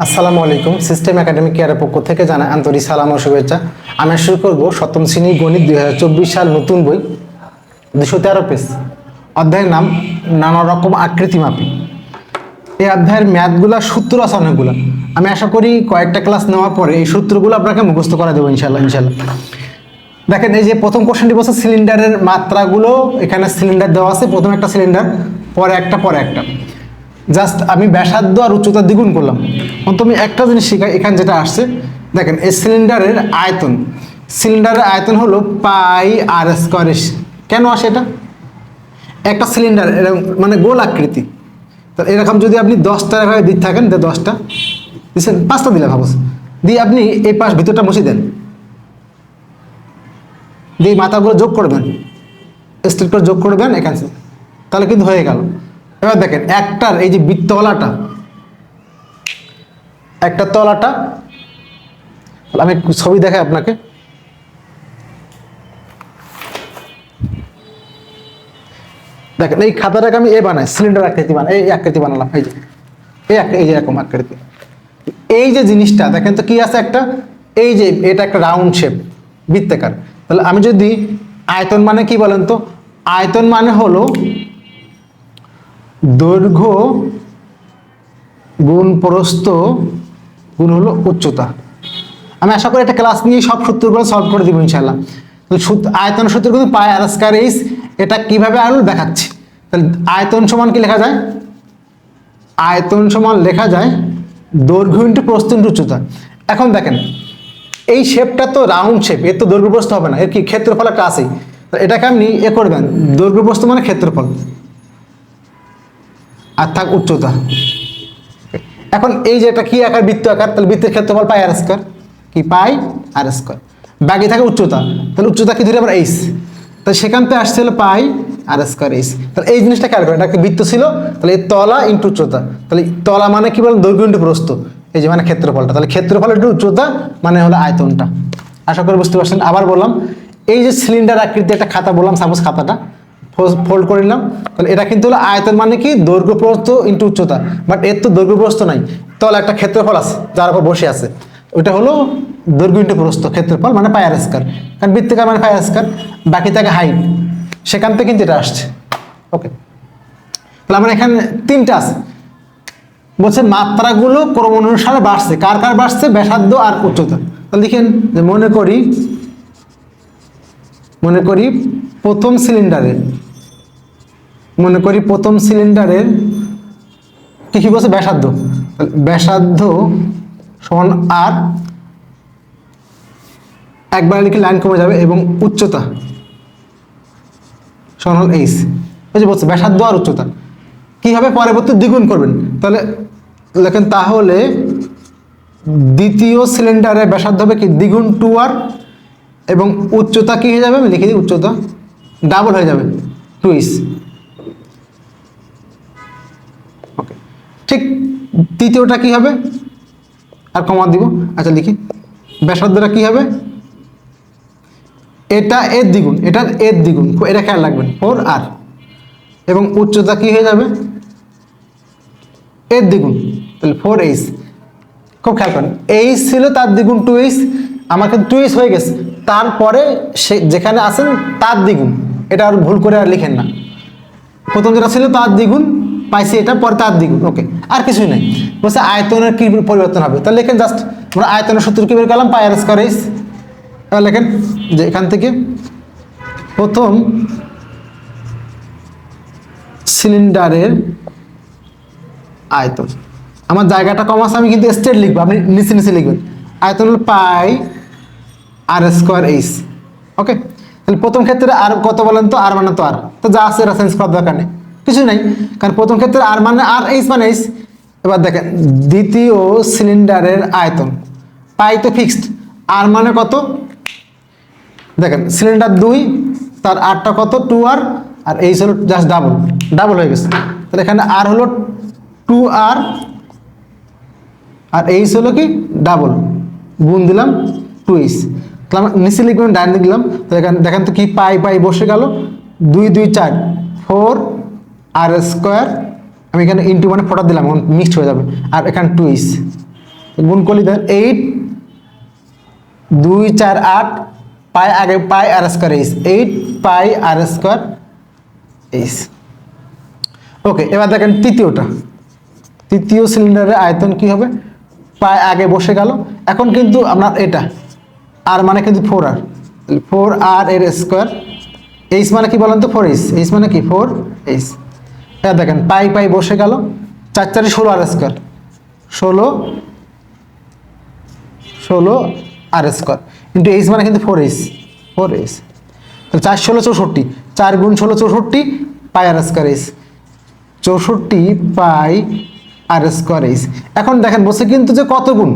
আসসালামু আলাইকুম। System academic কেয়ারের পক্ষ থেকে জানাই আন্তরিক সালাম ও শুভেচ্ছা। আমি শুরু করব সপ্তম শ্রেণী গণিত 2024 সাল নতুন বই 213 পেজ। অধ্যায়ের নাম নানা রকম আকৃতি মাপি। এই অধ্যায়ের ম্যাথগুলা সূত্র আছে অনেকগুলো। আমি আশা করি কয়েকটা ক্লাস নেওয়ার পরে এই সূত্রগুলো আপনাকে মুখস্থ করে দেবো ইনশাল্লাহ। দেখেন, এই যে প্রথম কোশ্চেনটি বলছে সিলিন্ডারের মাত্রাগুলো। এখানে সিলিন্ডার দেওয়া আছে, প্রথম একটা সিলিন্ডার, পরে একটা। জাস্ট আমি ব্যাসার্ধ আর উচ্চতা দ্বিগুণ করলাম। তুমি একটা জিনিস শিখাই, এখানে যেটা আসছে দেখেন, এই সিলিন্ডারের আয়তন হলো পাই আর স্কয়ার। কেন আসে এটা? একটা সিলিন্ডার এরকম মানে গোল আকৃতি, তো এরকম যদি আপনি 10টা এভাবে দিতে থাকেন, 10টা দিচ্ছেন, 5টা দিলে ভাবো, দিয়ে আপনি এই পাশ ভিতরটা মুছে দেন, দিয়ে মাথাগুলো যোগ করবেন, স্ট্রেট করে যোগ করবেন এখানে, তাহলে কিন্তু হয়ে গেল। এবার দেখেন একটার এই যে একটা তলাটা, আমি ছবি দেখাই আপনাকে। দেখেন এই খাতাটাকে আমি বানাই, সিলিন্ডার আকৃতি বানাই, এই আকৃতি বানালাম, এই যে এরকম আকৃতি। এই যে জিনিসটা দেখেন তো কি আছে, একটা এই যে এটা একটা রাউন্ড শেপ, বৃত্তাকার। তাহলে আমি যদি আয়তন মানে কি বলেন তো, আয়তন মানে হলো দৈর্ঘ্য গুণ প্রস্থ গুণ হলো উচ্চতা। আমি আশা করি একটা ক্লাস নিয়ে সব সূত্রগুলো সলভ করে দিব ইনশাআল্লাহ। আয়তন সূত্র কিন্তু পাই আর স্কয়ার এইচ, এটা কিভাবে আরো দেখাচ্ছি। তাহলে আয়তন সমান কি লেখা যায়? আয়তন সমান লেখা যায় দৈর্ঘ্য ইন্টু প্রস্থ ইন্টু উচ্চতা। এখন দেখেন এই শেপটা তো রাউন্ড শেপ, এর তো দৈর্ঘ্য প্রস্থ হবে না, এর কি ক্ষেত্রফল একটা আছেই। এটাকে আপনি করবেন, দৈর্ঘ্য প্রস্থ মানে ক্ষেত্রফল, আর থাক উচ্চতা। এখন এই যে এটা কি আকার, বৃত্ত আকার, তাহলে বৃত্তের ক্ষেত্রফল পাই আর স্কয়ার, কি পাই আর স্কয়ার। বাকি থাকে উচ্চতা, তাহলে উচ্চতা কি ধরে আবার এইচ, তাহলে সেখান থেকে আসছে হলো পাই আর স্কয়ার এইচ। তাহলে এই জিনিসটা খেয়াল করেন, এটা একটা বৃত্ত ছিল, তাহলে এই তলা ইন্টু উচ্চতা, তাহলে তলা মানে কি বলেন দৈর্ঘ্য ইন্টু প্রস্থ, এই যে মানে ক্ষেত্রফলটা, তাহলে ক্ষেত্রফল ইন্টু উচ্চতা মানে হলো আয়তনটা। আশা করি বুঝতে পারছেন। আবার বললাম, এই যে সিলিন্ডার আকৃতি একটা খাতা বললাম, সাপোজ খাতাটা ফোল্ড করে নিলাম, তাহলে এটা কিন্তু হলো আয়তন মানে কি দৈর্ঘ্য প্রস্থ ইন্টু উচ্চতা, বাট এর তো দৈর্ঘ্য প্রস্থ নাই, তাহলে একটা ক্ষেত্রফল আছে যার উপর বসে আছে, ওইটা হলো দৈর্ঘ্য ইন্টু প্রস্থ, ক্ষেত্রফল মানে পাই আর স্কয়ার, কারণ বৃত্তাকার মানে পাই আর স্কয়ার, বাকি থাকে হাইট, সেখান থেকে কিন্তু এটা আসছে। ওকে, তাহলে আমার এখানে 3টা আছে, বলছে মাত্রাগুলো ক্রম অনুসারে বাড়ছে। কার কার বাড়ছে? ব্যাসার্ধ আর উচ্চতা। তাহলে দেখেন যে মনে করি প্রথম সিলিন্ডারের কি বলছে? ব্যাসার্ধ। ব্যাসার্ধ সমান আর, একবার লিখে লাইন কমে যাবে, এবং উচ্চতা সমান হল এইচ। ওই যে বলছে ব্যাসার্ধ আর উচ্চতা কিভাবে পরবর্তী দ্বিগুণ করবেন, তাহলে লেখেন, তাহলে দ্বিতীয় সিলিন্ডারের ব্যাসার্ধ হবে কি দ্বিগুণ 2r, এবং উচ্চতা কি হয়ে যাবে, আমি লিখে দিই, উচ্চতা ডাবল হয়ে যাবে 2h। ওকে, ঠিক তৃতীয়টা কি হবে, আর কমা দিব, আচ্ছা লিখি, ব্যাসার্ধটা কি হবে, এটা এর দ্বিগুণ, এটা খেয়াল রাখবেন 4r, এবং উচ্চতা কি হয়ে যাবে এর দ্বিগুণ, তাহলে 4h। খুব খেয়াল করেন, এইচ ছিল তার দ্বিগুণ 2h, আমার কিন্তু 2h হয়ে গেছে, তারপরে সে যেখানে আছেন তার দ্বিগুণ, এটা আর ভুল করে আর লিখেন না। প্রথম যেটা ছিল তার দ্বিগুণ পাইছি, এটা পরে তার দ্বিগুণ। ওকে, আর কিছুই নাই। বলছে আয়তনের কি পরিবর্তন হবে, তাহলে লেখেন জাস্ট আমরা আয়তনের সূত্র কি বের করলাম, পাই আর স্কয়ার এইচ। এবার লেখেন যে এখান থেকে প্রথম সিলিন্ডারের আয়তন, আমার জায়গাটা কম আছে, আমি কিন্তু স্ট্রেট লিখবো, আপনি নিচে লিখবেন, আয়তন হল পাই আর স্কয়ার এইচ। ওকে, তাহলে প্রথম ক্ষেত্রে আর কত বলেন তো, আর মানে তো আর, তো যা আছে এটা চেঞ্জ করার দরকার নেই, কিছু নাই, কারণ প্রথম ক্ষেত্রে আর মানে আর, এইচ মানে এইচ। এবার দেখেন দ্বিতীয় সিলিন্ডারের আয়তন, পাই তো ফিক্সড, আর মানে কত, দেখেন সিলিন্ডার 2, তার আরটা কত 2r, আর এইচ হলো জাস্ট ডাবল হয়ে গেছে, তাহলে এখানে আর হলো 2r, আর এইচ হলো কি ডাবল, গুণ দিলাম 2h। তাহলে আমরা নিচে লিখবেন, ডাইন লিখলাম, তো এখানে দেখেন তো কি পাই বসে গেল, 2 2 4 4 আর স্কয়ার, আমি এখানে ইন্টু মানে ফোটা দিলাম, এখন মিক্সড হয়ে যাবে, আর এখানে 2h। গুণ করলে দেন 8 2 4 8 পাই আগে পাই আর স্কয়ার এইচ 8 পাই আর স্কয়ার এইচ। ওকে, এবার দেখেন তৃতীয় সিলিন্ডারের আয়তন কি হবে, পাই আগে বসে গেল। এখন কিন্তু আপনার এটা আর মানে কিন্তু 4r, 4r এর স্কয়ার, এইচ মানে কি বলেন তো 4h, এইচ মানে কি 4h। এটা দেখেন পাই পাই বসে গেল, 4 4 16r স্কয়ার, 16 আর স্কয়ার কিন্তু এইচ মানে কিন্তু 4h, তাহলে 4 16 64, 4 গুণ 16 64 পাই আর স্কয়ার এইচ, 64 পাই আর স্কয়ার এইচ। এখন দেখেন বলছে কিন্তু যে কত গুণ,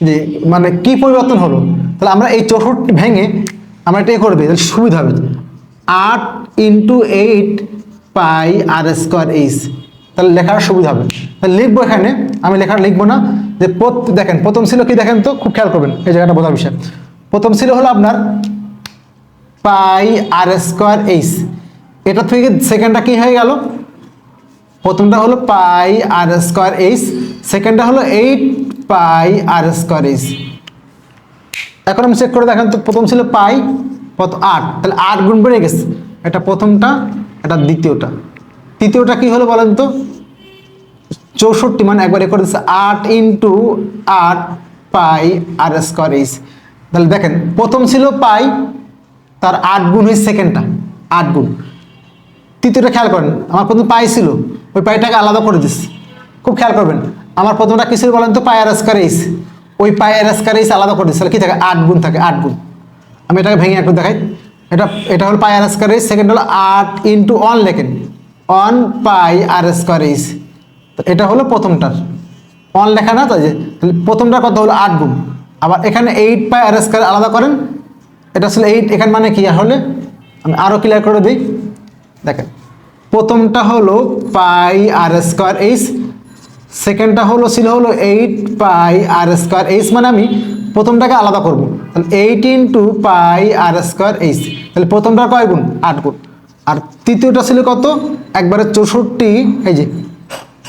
যে মানে কি পরিবর্তন হলো, তাহলে আমরা এই 64 ভেঙে আমরা এটা করে দিই, তাহলে সুবিধা হবে 8 × 8 পাই আর স্কয়ার এইচ, তাহলে লেখার সুবিধা হবে। তাহলে লিখবো, এখানে আমি লেখার লিখবো না, যে দেখেন প্রথম ছিল কি, দেখেন তো খুব খেয়াল করবেন এই জায়গাটা বোঝার বিষয়। প্রথম ছিল হলো আপনার পাই আর স্কয়ার এইচ, এটা থেকে সেকেন্ডটা কি হয়ে গেল, প্রথমটা হলো পাই আর স্কয়ার এইচ, সেকেন্ডটা হলো 8 পাই আর স্কয়ার এইচ। এখন আমি চেক করে দেখেন তো, প্রথম ছিল পাই, কত 8, তাহলে 8 গুণ বেড়ে গেছে, এটা প্রথমটা, এটা দ্বিতীয়টা, তৃতীয়টা কি হলো বলেন তো 64, মানে একবার করে দিচ্ছে 8 × 8 পাই আর স্কয়ার এইচ। তাহলে দেখেন প্রথম ছিল পাই, তার 8 গুণ হয়েছে সেকেন্ডটা, 8 গুণ। তৃতীয়টা খেয়াল করেন, আমার প্রথম পাই ছিল, ওই পাইটাকে আলাদা করে দিচ্ছি, খুব খেয়াল করবেন। আমার প্রথমটা কি ছিল বলেন তো পাই আর স্কয়ার এইচ, ওই পাই আর স্কয়ার এইচ আলাদা করে দিচ্ছি, তাহলে কি থাকে 8 গুণ থাকে, 8 গুণ। আমি এটাকে ভেঙে একটু দেখাই, এটা হলো পাই আর স্কয়ার এইচ, সেকেন্ড হলো 8 × 1 লেখেন 1 পাই আর স্কয়ার এইচ, এটা হলো প্রথমটার 1 লেখা না, তাই যে প্রথমটা কত হলো 8 গুণ। আবার এখানে 8 পাই আর স্কয়ার আলাদা করেন, এটা ছিল 8, এখানে মানে কি হলে আমি আরো ক্লিয়ার করে দিই, দেখেন প্রথমটা হলো পাই আর স্কয়ার এইচ, সেকেন্ডটা ছিল 8 পাই আর স্কয়ার এইচ, মানে আমি প্রথমটাকে আলাদা করব, তাহলে 8 × পাই আর স্কয়ার এইচ, তাহলে প্রথমটা কয় গুণ 8 গুণ। আর তৃতীয়টা ছিল কত, একবারে 64, এই যে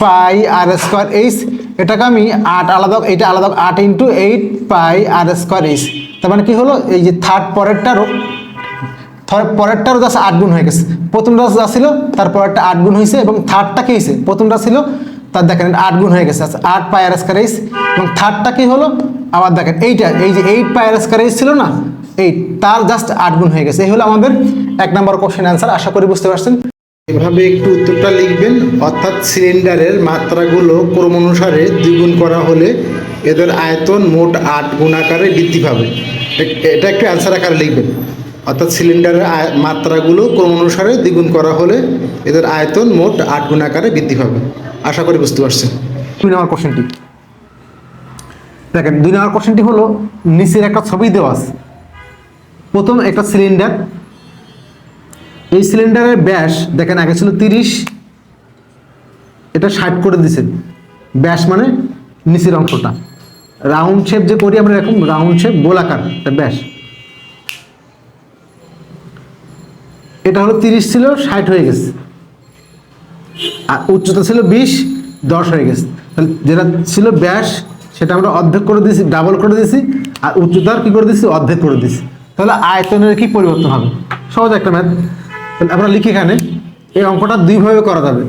পাই আর স্কয়ার এইচ, এটাকে আমি 8 আলাদা, এটা আলাদা 8 × 8 পাই আর স্কয়ার এইচ, তার মানে কি হলো, এই যে থার্ড পরেরটারও জাস্ট 8 গুণ হয়ে গেছে, প্রথমটা যা ছিল তার পরেরটা 8 গুণ হয়েছে, এবং থার্ডটা কি হয়েছে, প্রথমটা ছিল তার দেখেন 8 গুণ হয়ে গেছে, 8 পাই আর স্কয়ার এইচ, এবং থার্ডটা কি হলো আবার দেখেন এইটা, এই যে 8 পাই আর স্কয়ার এইচ ছিল না, 8 তার জাস্ট 8 গুণ হয়ে গেছে। এই হলো আমাদের 1 নম্বর কোশ্চেন অ্যান্সার, আশা করি বুঝতে পারছেন। এভাবে একটু উত্তরটা লিখবেন, অর্থাৎ সিলিন্ডারের মাত্রাগুলো ক্রম অনুসারে দ্বিগুণ করা হলে এদের আয়তন মোট 8 গুণ আকারে বৃদ্ধি পাবে। এটা একটু অ্যান্সার আকারে লিখবেন, অর্থাৎ সিলিন্ডারের মাত্রাগুলো ক্রম অনুসারে দ্বিগুণ করা হলে এদের আয়তন মোট 8 গুণ আকারে বৃদ্ধি পাবে। আশা করি বুঝতে পারছেন। 2 নম্বর কোশ্চেনটি দেখেন, 2 নম্বর কোশ্চেনটি হলো নিচের একটা ছবি দেওয়া আছে। প্রথম একটা সিলিন্ডার, এই সিলিন্ডারের ব্যাস দেখেন আগে ছিল 30, এটা 60 করে দিয়েছেন, ব্যাস মানে নিচের অংশটা, রাউন্ড শেপ যে করি আমরা এরকম রাউন্ড শেপ গোলাকার এটা ব্যাস, এটা হলো 30 ছিল 60 হয়ে গেছে, আর উচ্চতা ছিল 20 10 হয়ে গেছে, তাহলে যেটা ছিল ব্যাস সেটা আমরা অর্ধেক করে দিয়েছি, ডাবল করে দিয়েছি, আর উচ্চতার কি করে দিয়েছি অর্ধেক করে দিয়েছি, তাহলে আয়তনের কি পরিবর্তন হবে, সহজ একটা ম্যাথ। তাহলে আমরা লিখি এখানে, এই অঙ্কটা দুইভাবে করা যাবে,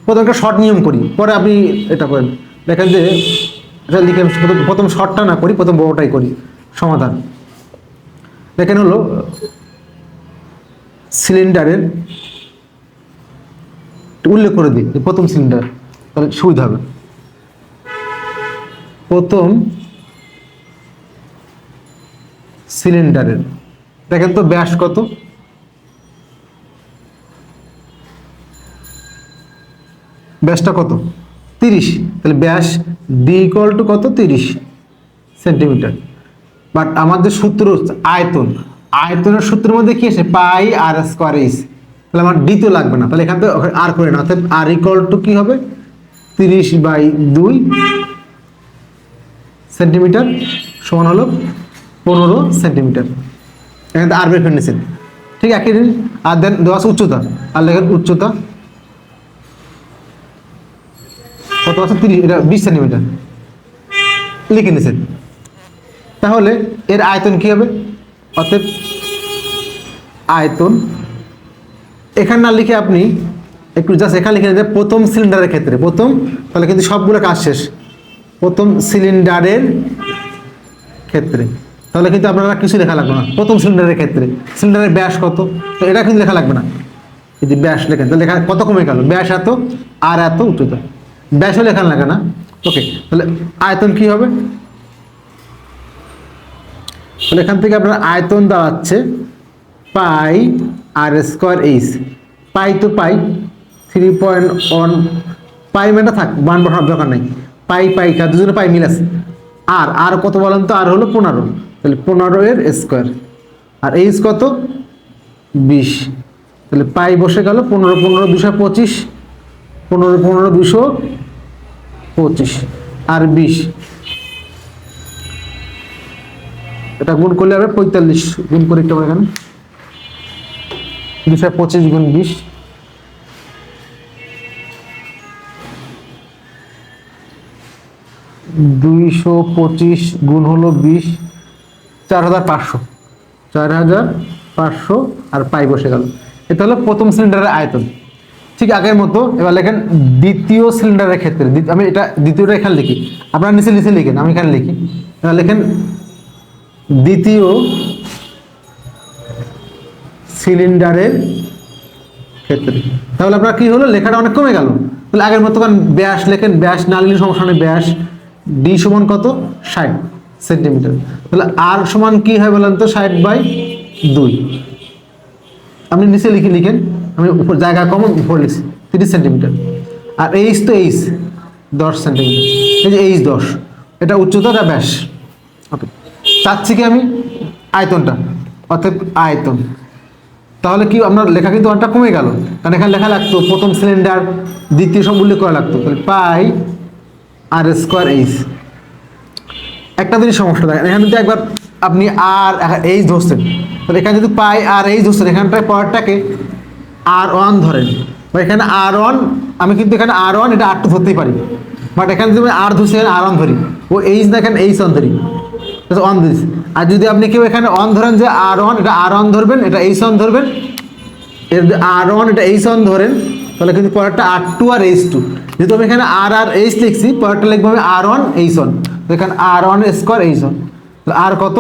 প্রথম একটা শর্ট নিয়ম করি, পরে আপনি এটা করেন, দেখেন যে এটা লিখে প্রথম শর্টটা না করি, প্রথম বড়টাই করি। সমাধান দেখেন হলো সিলিন্ডারের উল্লেখ করে দিই যে প্রথম সিলিন্ডার, তাহলে সুবিধা হবে। প্রথম সিলিন্ডারের দেখেন তো ব্যাস কত, ব্যাসটা কত 30, তাহলে ব্যাস ডি ইকুয়াল টু কত 30 সেন্টিমিটার। বাট আমাদের সূত্র আয়তন, আয়তনের সূত্রের মধ্যে কি আছে পাই আর স্কয়ার এইচ, তাহলে আমার ডি তো লাগবে না, তাহলে এখান থেকে আর করে না, অর্থাৎ আর ইকুয়াল টু কি হবে 30/2 সেন্টিমিটার সমান হলো 15 সেন্টিমিটার, এখানে আর বের করে নিয়েছেন, ঠিক একই দিন। আর দেন দেওয়া আছে উচ্চতা, আর লেখেন উচ্চতা কত আছে 30, এটা 20 সেন্টিমিটার, লিখে নিছেন, তাহলে এর আয়তন কি হবে? অতএব আয়তন এখানে না লিখে আপনি একটু জাস্ট এখানে লিখে নিতে প্রথম সিলিন্ডারের ক্ষেত্রে, প্রথম, তাহলে কিন্তু সবগুলো কাজ শেষ। প্রথম সিলিন্ডারের ক্ষেত্রে, তাহলে কিন্তু আপনারা কিছু লেখা লাগবে না। প্রথম সিলিন্ডারের ক্ষেত্রে সিলিন্ডারের ব্যাস কত, তো এটা কিন্তু লেখা লাগবে না। যদি ব্যাস লেখেন তাহলে লেখা কত কমে গেল, ব্যাস এত আর এত উচ্চতা, ব্যাসও লেখা লাগে না। ওকে, তাহলে আয়তন কি হবে? তাহলে এখান থেকে আপনার আয়তন দাঁড়াচ্ছে পাই আর স্কোয়ার এইচ। পাই তো পাই 3.1, পাই মানে থাক, মান বসানোর দরকার নেই। পাই পাই কা দুজনে পাই মিল আছে। আর কত বলেন তো? আর হলো 15, তাহলে 15 এর স্কোয়ার। আর এইচ কত? 20, তাহলে পাই বসে গেল 15 15 225, 15 15 225 আর 20, এটা গুণ করলে হবে 45, গুণ করে একটা এখানে 225 গুণ 20, 225 গুণ হলো 20, 4500, 4500 আর পাই বসে গেল। এটা হলো প্রথম সিলিন্ডারের আয়তন। ঠিক আগের মতো এবার লেখেন দ্বিতীয় সিলিন্ডারের ক্ষেত্রে। আমি এটা দ্বিতীয়টা এখানে লিখি, আপনারা নিচে নিচে লিখেন, আমি এখানে লিখি। এবার লেখেন দ্বিতীয় সিলিন্ডারের ক্ষেত্রে, তাহলে আপনার কি হলো? লেখাটা অনেক কমে গেল। তাহলে আগের মতো ব্যাস লেখেন, ব্যাস না লিখলে সমস্যা নেই। ব্যাস ডি সমান কত? 60 সেন্টিমিটার। তাহলে আর সমান কি হয় বলেন তো? 60/2। আপনি নিচে লিখেন, আমি উপর জায়গা কম উপর লিখছি 30 সেন্টিমিটার। আর এইচ তো এইচ 10 সেন্টিমিটার, এই যে এইচ 10, এটা উচ্চতাটা ব্যাস। ওকে, চাচ্ছি কি আমি আয়তনটা, অর্থাৎ আয়তন। তাহলে কি আপনার লেখা কিন্তু অনেকটা কমে গেল, কারণ এখানে লেখা লাগতো প্রথম সিলিন্ডার, দ্বিতীয় সব উল্লেখ করা লাগতো। তাহলে পাই আর স্কোয়ার এইচ। একটা জিনিস সমস্যা দেখেন, এখানে যদি একবার আপনি আর এইচ ধরছেন, তাহলে এখানে যদি পাই আর এইচ ধরছেন, এখানটায় পরেরটাকে R1 ধরেন, বা এখানে R1, আমি কিন্তু এখানে R1 এটা R2 ধরতেই পারি, বাট এখানে যদি আমি আর ধরছি এখানে R1 ধরি, ও এইচ না এখানে এইচ অন ধরি, অন দিস। আর যদি আপনি কেউ এখানে অন ধরেন যে R1, এটা R1 ধরবেন, এটা এইচ অন ধরবেন, এর R1 এটা এইচ অন ধরেন, তাহলে কিন্তু পরেরটা R2 আর H2। যেহেতু আমি এখানে আর আর এইচ লিখছি, পরেরটা লিখবো আমি R1 এইচ অন, এখানে R1 স্কোয়ার এইচ অন। আর কত?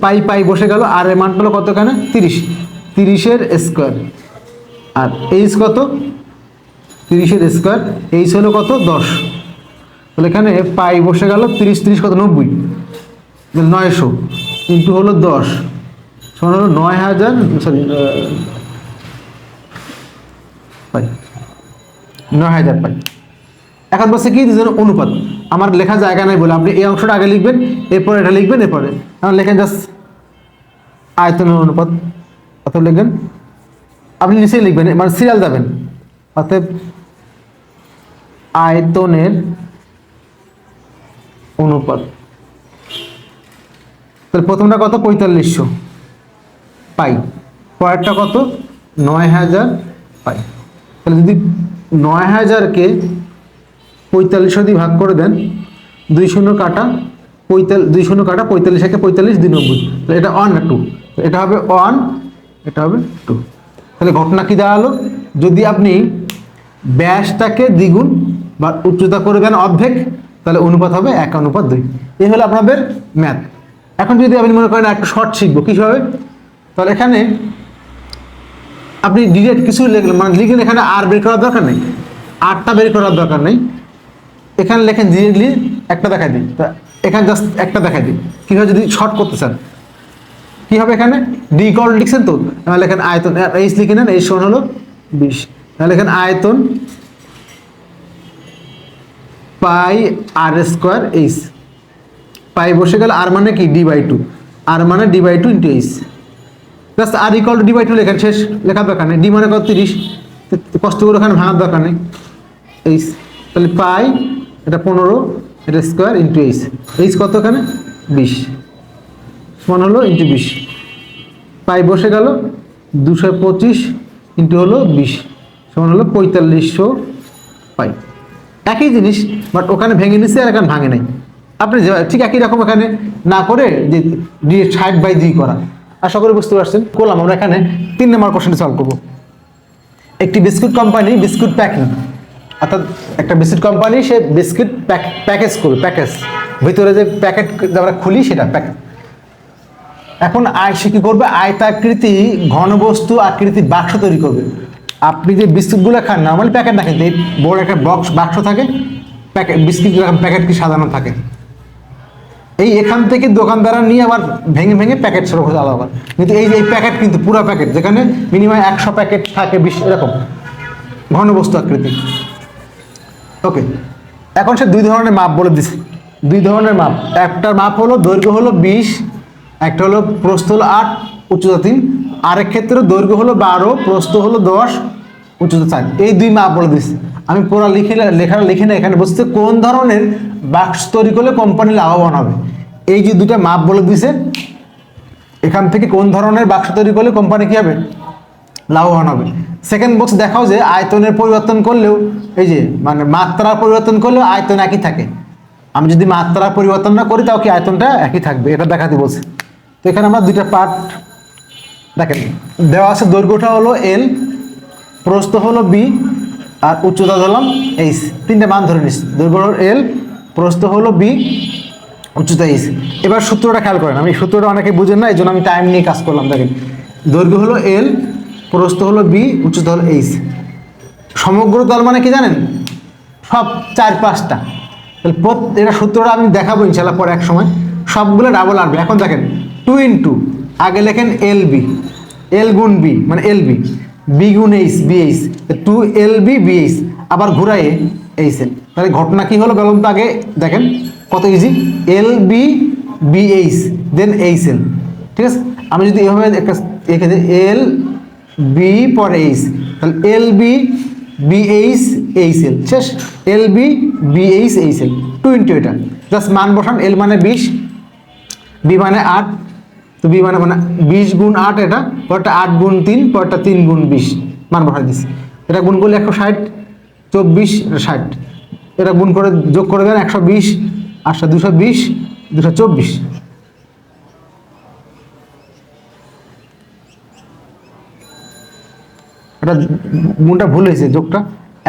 পাই পাই বসে গেল, আর এর মান পেলো কত? এখানে 30, 30-এর স্কোয়ার। আর এইচ কত? 30-এর স্কোয়ার। এইচ হলো কত? 10। তাহলে এখানে পাই বসে গেল 30 30 কত? 90, 900 ইন্টু হলো 10 সমান হলো 9000, সরি পাই 9000 পাই। এখন বলছে কি দুজন অনুপাত, আমার লেখা জায়গা নাই বলে আপনি এই অংশটা আগে লিখবেন, এরপর এটা লিখবেন, এরপরে এখন লেখেন জাস্ট আয়তনের অনুপাত। অতএব লিখবেন, আপনি নিচেই লিখবেন, মানে সিরিয়াল যাবেন। অতএব আয়তনের অনুপাত, তাহলে প্রথমটা কত? 4500 পাই, পরেরটা কত? 9000 পাই। তাহলে যদি 9000-কে 4500 দিয়ে ভাগ করে দেন, 2 শূন্য কাটা 45, 2 90, তাহলে এটা 1 আর 2, এটা হবে 1, এটা হবে 2। তাহলে ঘটনা কি দাঁড়ালো? যদি আপনি ব্যাসটাকে দ্বিগুণ বা উচ্চতা করে দেন অর্ধেক, তাহলে অনুপাত হবে 1:2। এই হলো আপনাদের ম্যাথ। এখন যদি আপনি মনে করেন একটা শর্ট শিখবো কীভাবে, তাহলে এখানে আপনি ডিরেক্ট কিছু লিখলেন, মানে লিখলেন, এখানে আর বের করার দরকার নেই, আরটা বের করার দরকার নেই। এখানে লেখেন ডিরেক্টলি একটা দেখাই দিই, তা এখানে জাস্ট একটা দেখাই দিই কীভাবে যদি শর্ট করতে চান। কী হবে? এখানে ডি ইকুয়াল লিখছেন তো, তাহলে এখানে আয়তন এইচ লিখে নেন, এইচ সমান হলো 20, তাহলে এখানে আয়তন পাই আর স্কোয়ার এইচ। পাই বসে গেল, আর মানে কি? D/2, আর মানে D/2 into H. Just R equal to D/2 লেখেন, শেষ, লেখার দরকার নেই। ডি মানে কত? 30, কষ্ট করে ওখানে ভাঙার দরকার নেই। এইচ, তাহলে পাই এটা 15, এটা স্কোয়ার ইন্টু এইচ। এইচ কত? এখানে 20 সমান হলো ইন্টু 20, পাই বসে গেল 225 ইন্টু হলো 20 সমান হলো 4500 পাই। একই জিনিস, বাট ওখানে ভেঙে নিচ্ছে আর এখানে ভাঙে নাই। আপনি ঠিক একই রকম এখানে না করে যে 60/2 করা। আশা করি বুঝতে পারছেন। করলাম আমরা এখানে 3 নম্বর কোশ্চেনটি সলভ করবো। একটি বিস্কুট কোম্পানি বিস্কুট প্যাকিং, অর্থাৎ একটা বিস্কুট কোম্পানি সে বিস্কুট প্যাকেজ করবে, প্যাকেজ ভিতরে যে প্যাকেট আমরা খুলি সেটা প্যাকেট। এখন সে কি করবে, আয়তাকৃতি ঘনবস্তু আকৃতি বাক্স তৈরি করবে। আপনি যে বিস্কুটগুলো খান নর্মালি প্যাকেট না, কিন্তু এই বড় একটা বাক্স থাকে, প্যাকেট বিস্কুট প্যাকেট কি সাজানো থাকে। এখান থেকে দোকানদাররা নিয়ে আবার ভেঙে ভেঙে প্যাকেট ছোটো করে আলাদা। কিন্তু এই যে এই প্যাকেট কিন্তু পুরো প্যাকেট, যেখানে মিনিমাম 100 প্যাকেট থাকে, 20 এরকম ঘনবস্তু আকৃতি। ওকে, এখন সে 2 ধরনের মাপ বলে দিছে, 2 ধরনের মাপ। একটার মাপ হলো দৈর্ঘ্য হলো 20, একটা হলো প্রস্থ হলো 8, উচ্চতা 3। আরেক ক্ষেত্রে দৈর্ঘ্য হলো 12, প্রস্থ হলো 10, উচ্চতা 4। এই 2 মাপ বলে দিচ্ছে। আমি পুরো লেখাটা লিখে না, এখানে বলছে কোন ধরনের বাক্স তৈরি করলে কোম্পানি লাভবান হবে। এই যে 2টা মাপ বলে দিছে, এখান থেকে কোন ধরনের বাক্স তৈরি করলে কোম্পানি কি হবে, লাভবান হবে। সেকেন্ড বক্স দেখাও যে আয়তনের পরিবর্তন করলেও, এই যে মানে মাত্রার পরিবর্তন করলেও আয়তন একই থাকে। আমি যদি মাত্রার পরিবর্তন না করি তাও কি আয়তনটা একই থাকবে, এটা দেখাতে বলছে। তো এখানে আমরা 2টা পার্ট দেখেন দেওয়া আছে। দৈর্ঘ্যটা হলো L, প্রস্থ হলো B, আর উচ্চতা ধরলাম H। 3টে মান ধরে নিচ্ছি। দৈর্ঘ্য হলো L, প্রস্থ হলো B, উচ্চতা H। এবার সূত্রটা খেয়াল করেন, আমি সূত্রটা অনেকে বুঝেন না, এই জন্য আমি টাইম নিয়ে কাজ করলাম। দেখেন দৈর্ঘ্য হলো L, প্রস্থ হলো B, উচ্চতা হলো H। সমগ্র তল মানে কি জানেন, সব 4-5টা। তাহলে এটা সূত্রটা আমি দেখাবো ইনশাল্লাহ পরে এক সময়, সবগুলো ডাবল আসবে। এখন দেখেন 2 × আগে লেখেন LB, L গুণ B মানে LB, B গুণ H BH, 2LB BH, আবার ঘুরাইয়ে HL। তাহলে ঘটনা কি হলো বলুন তো, আগে দেখেন কত ইজি, LB BH দেন HL। ঠিক আছে, আমি যদি এভাবে একটা এখানে LB পরে H, তাহলে LB BH HL শেষ, LB BH HL 2 × এটা জাস্ট মান বসান। L মানে 20, B মানে 8, তো B মানে 20 × 8, এটা পরটা 8 × 3, পরটা 3 × 20 মান বসাই দিচ্ছি। এটা গুণ করলে 160, 24, এটা 60, এটা গুণ করে যোগ করে দেন 120, আর 220, 224। এটা গুণটা ভুল হয়েছে, যোগটা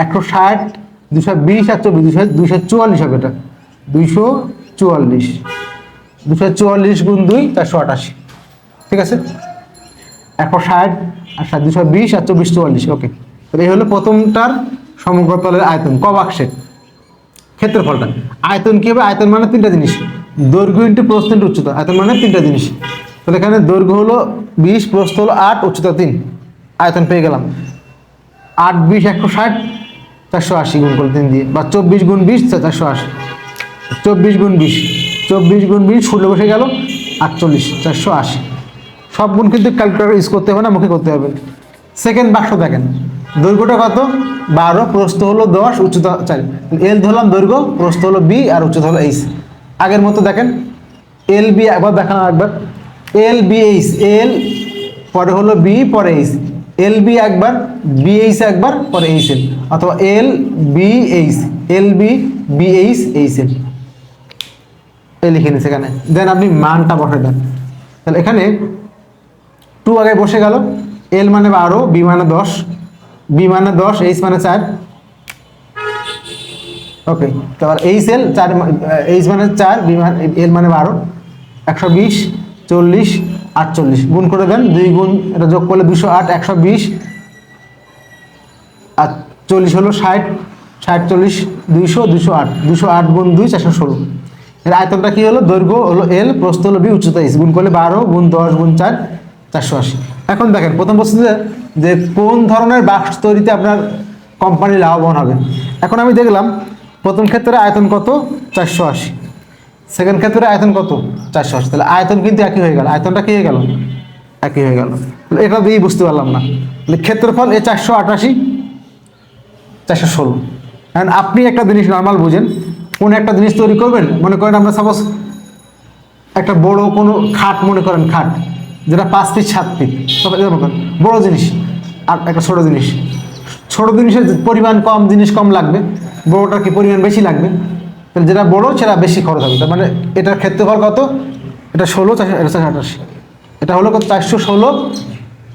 160, 220 আর 24, 244 হবে। এটা 244, 244 × 2 488। ঠিক আছে, 160 আর 220 আর 24 44। ওকে, তাহলে এই হলো প্রথমটার সমগ্র তলের আয়তন, ক বাক্সের ক্ষেত্রফলটা। আয়তন কি হবে, আয়তন মানে 3টা জিনিস, দৈর্ঘ্য ইন্টু প্রস্থ ইন্টু উচ্চতা। আয়তন মানে 3টা জিনিস। তাহলে এখানে দৈর্ঘ্য হলো 20, প্রস্থ হলো 8, উচ্চতা 3, আয়তন পেয়ে গেলাম। 8 20 160, 480 গুণ করলে 3 দিয়ে, বা 24 × 20 480, 24 × 20, 24 × 20 ষোলো বসে গেল 48, 480। সব গুণ কিন্তু ক্যালকুলেটর ইউজ করতে হবে না, মুখে করতে হবে। সেকেন্ড বাক্স দেখেন, দৈর্ঘ্যটা কত 12, প্রস্থ হলো 10, উচ্চতা 4। L ধরলাম দৈর্ঘ্য, প্রস্থ হলো B, আর উচ্চতা হলো H। আগের মতো দেখেন LB একবার দেখানো, একবার LBH, L পরে হলো B পরে H, LB একবার, BH একবার, পরে HL, অথবা LBH, LB BH HL এই লিখে নিচ্ছে এখানে। দেন আপনি মানটা বসে দেন। তাহলে এখানে 2 আগে বসে গেল, L মানে 12, B মানে 10, B মানে 10, H মানে 4। ওকে, তারপর HL 4, H মানে 4, B মানে L মানে 12, 120, 40, 48 গুণ করে দেন। 2 গুণ এটা যোগ করলে 208, 120 আর 40 হলো 60, 60 40 200, 208, 208 গুণ 2 416। এর আয়তনটা কি হলো, দৈর্ঘ্য হলো L, প্রস্থ হলো B, উচ্চতা H, গুণ করলে 12 গুণ 10 গুণ 4 480। এখন দেখেন প্রথম প্রশ্নে যে কোন ধরনের বাক্স তৈরিতে আপনার কোম্পানি লাভবান হবে। এখন আমি দেখলাম প্রথম ক্ষেত্রে আয়তন কত 480, সেকেন্ড ক্ষেত্রে আয়তন কত 480। তাহলে আয়তন কিন্তু একই হয়ে গেল, আয়তনটা কি হয়ে গেল, একই হয়ে গেল। এটা দিয়েই বুঝতে পারলাম না। তাহলে ক্ষেত্রফল 488, 416। কারণ আপনি একটা জিনিস নর্মাল বুঝেন, কোন একটা জিনিস তৈরি করবেন, মনে করেন আমরা সাপোজ একটা বড় কোনো খাট মনে করেন, খাট যেটা 5 ফিট 7 ফিট, বড় জিনিস, আর একটা ছোট জিনিস। ছোট জিনিসের পরিমাণ কম, জিনিস কম লাগবে, বড়টার কি পরিমাণ বেশি লাগবে। তাহলে যেটা বড় সেটা বেশি খরচ হবে। তার মানে এটার ক্ষেত্রফল কত? এটা 16, এটা 488, এটা হলো কত? 416,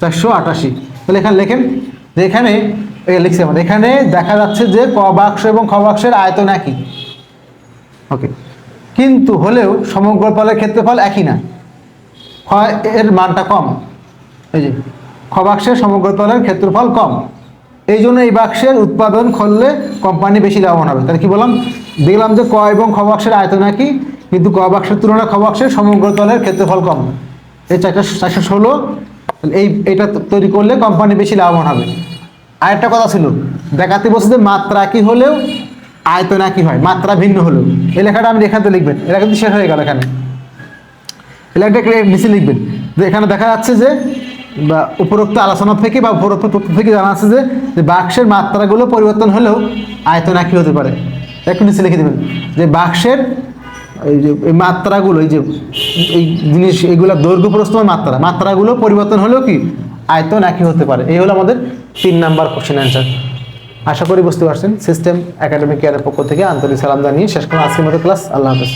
488। তাহলে এখানে লেখেন যে এখানে লিখছি আমাদের এখানে দেখা যাচ্ছে যে ক বাক্স এবং খ বাক্সের আয়তন একই, ওকে, কিন্তু হলেও সমগ্র তলের ক্ষেত্রফল একই না, খ এর মানটা কম। এই যে খ বাক্সের সমগ্র তলের ক্ষেত্রফল কম, এই জন্য এই বাক্সের উৎপাদন করলে কোম্পানি বেশি লাভবান হবে। তাহলে কি বললাম? দেখলাম যে ক এবং খ বাক্সের আয়তন একই, কিন্তু ক বাক্সের তুলনায় খ বাক্সের সমগ্র তলের ক্ষেত্রফল কম। এই 416, এইটা তৈরি করলে কোম্পানি বেশি লাভবান হবে। আরেকটা কথা ছিল, দেখাতে বলছে যে মাত্রা একই হলেও আয়তন একই হয়, মাত্রা ভিন্ন হলেও। এই লেখাটা আপনি এখানে লিখবেন, এটা কিন্তু শেষ হয়ে গেল। এখানে এই লেখাটা নিচে লিখবেন যে এখানে দেখা যাচ্ছে যে বা উপরোক্ত আলোচনা থেকে বা উপরোক্ত তথ্য থেকে জানা আছে যে বাক্সের মাত্রাগুলো পরিবর্তন হলেও আয়তন একই হতে পারে। একটু নিচে লিখে দেবেন যে বাক্সের এই যে এই মাত্রাগুলো, এই যে এই জিনিস, এইগুলো দৈর্ঘ্য প্রস্থের মাত্রাগুলো পরিবর্তন হলেও কি আয়তন একই হতে পারে। এই হলো আমাদের 3 নাম্বার কোশ্চেন অ্যান্সার। আশা করি বুঝতে পারছেন। সিস্টেম একাডেমিক কেয়ারের পক্ষ থেকে আন্তরিক সালাম জানিয়ে শেষ করুন আজকের মতো ক্লাস। আল্লাহ হাফেজ।